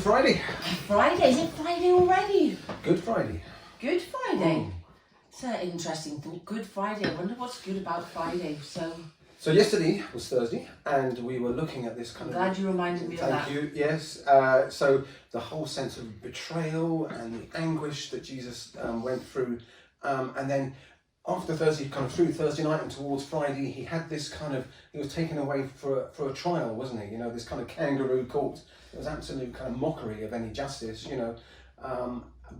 Friday. Friday? Is it Friday already? Good Friday. Good Friday. It's an interesting thought. Good Friday. I wonder what's good about Friday. So yesterday was Thursday, and we were looking at this kind I'm glad you reminded me of that. Thank you. Yes. So the whole sense of betrayal and the anguish that Jesus went through, and then after Thursday, kind of through Thursday night and towards Friday, he had this he was taken away for a trial, wasn't he? You know, this kind of kangaroo court. It was absolute kind of mockery of any justice, you know.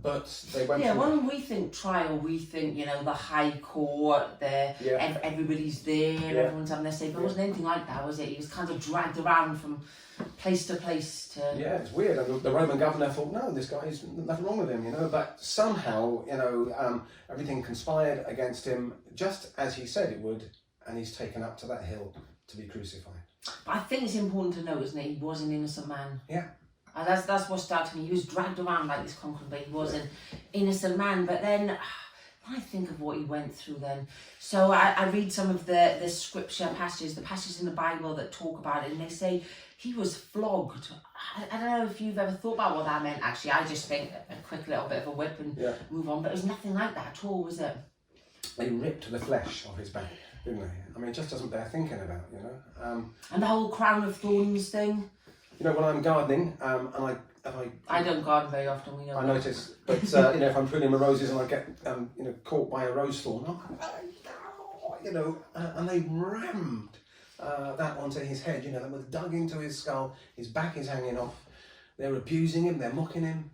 But they went. Yeah, when we think trial, we think, you know, the high court, everybody's there, everyone's having their say. But it wasn't anything like that, was it? He was kind of dragged around from place to place to. Yeah, it's weird. And the Roman governor thought, no, this guy's nothing wrong with him, you know. But somehow, you know, everything conspired against him, just as he said it would, and he's taken up to that hill to be crucified. But I think it's important to note, isn't it? He was an innocent man. Yeah. And that's what started me. He was dragged around like this conqueror, but he was an innocent man. But then I think of what he went through then. So I read some of the scripture passages, the passages in the Bible that talk about it, and they say he was flogged. I don't know if you've ever thought about what that meant, actually. I just think a quick little bit of a whip and move on. But it was nothing like that at all, was it? They ripped the flesh off his back, didn't they? I mean, it just doesn't bear thinking about, you know. And the whole crown of thorns thing. You know, when I'm gardening, I don't garden very often. We know. I notice, but you know, if I'm pruning my roses and I get you know, caught by a rose thorn, you know, and they rammed that onto his head. You know, they were dug into his skull. His back is hanging off. They're abusing him. They're mocking him.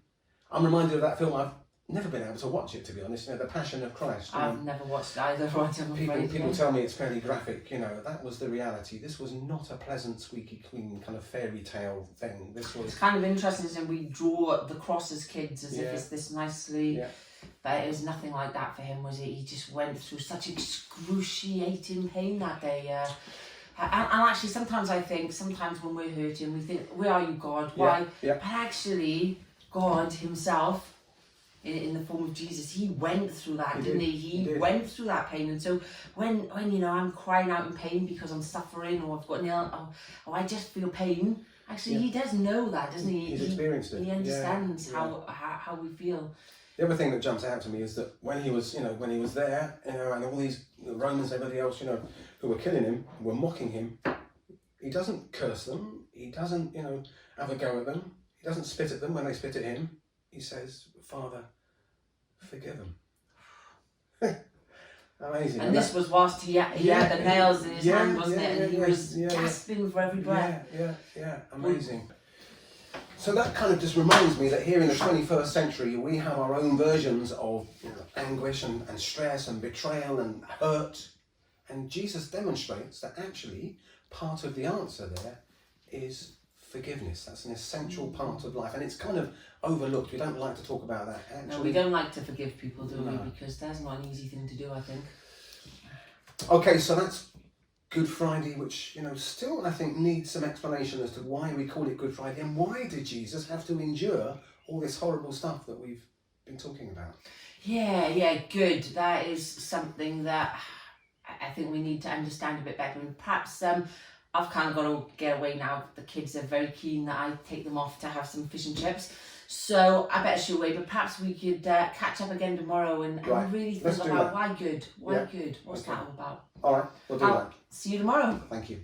I'm reminded of that film. I've never been able to watch it, to be honest. You know, The Passion of Christ. I've never watched either. People tell me it's fairly graphic. You know, that was the reality. This was not a pleasant, squeaky clean kind of fairy tale thing. This was. It's kind of interesting, isn't it? We draw the cross as kids as if it's this nicely. Yeah. But it was nothing like that for him, was it? He just went through such excruciating pain that day. And actually, sometimes when we're hurting, we think, "Where are you, God? Why?" Yeah. But actually, God Himself, in the form of Jesus, He went through that, didn't He? He went through that pain. And so when you know, I'm crying out in pain because I'm suffering, or I've got an ill, or I just feel pain, actually He does know that, doesn't He? He's experienced it. He understands how we feel. The other thing that jumps out to me is that when he was there, you know, and all these Romans, everybody else, you know, who were killing him, were mocking him, he doesn't curse them. He doesn't, you know, have a go at them. He doesn't spit at them when they spit at him. He says, "Father, forgive them." Amazing. And this was whilst he had the nails in his hand, wasn't it? And he was gasping for every breath. Yeah. Amazing. So that kind of just reminds me that here in the 21st century, we have our own versions of, you know, anguish and stress and betrayal and hurt. And Jesus demonstrates that actually part of the answer there is forgiveness. That's an essential part of life, and it's kind of overlooked. We don't like to talk about that. Actually, no, we don't like to forgive people, do we? Because that's not an easy thing to do, I think. Okay, so that's Good Friday, which, you know, still I think needs some explanation as to why we call it Good Friday, and why did Jesus have to endure all this horrible stuff that we've been talking about? Yeah, good. That is something that I think we need to understand a bit better, and perhaps I've kind of got to get away now. The kids are very keen that I take them off to have some fish and chips. So I better shoot away, but perhaps we could catch up again tomorrow and really think about why good? Why good? What's that all about? All right, we'll do that. See you tomorrow. Thank you.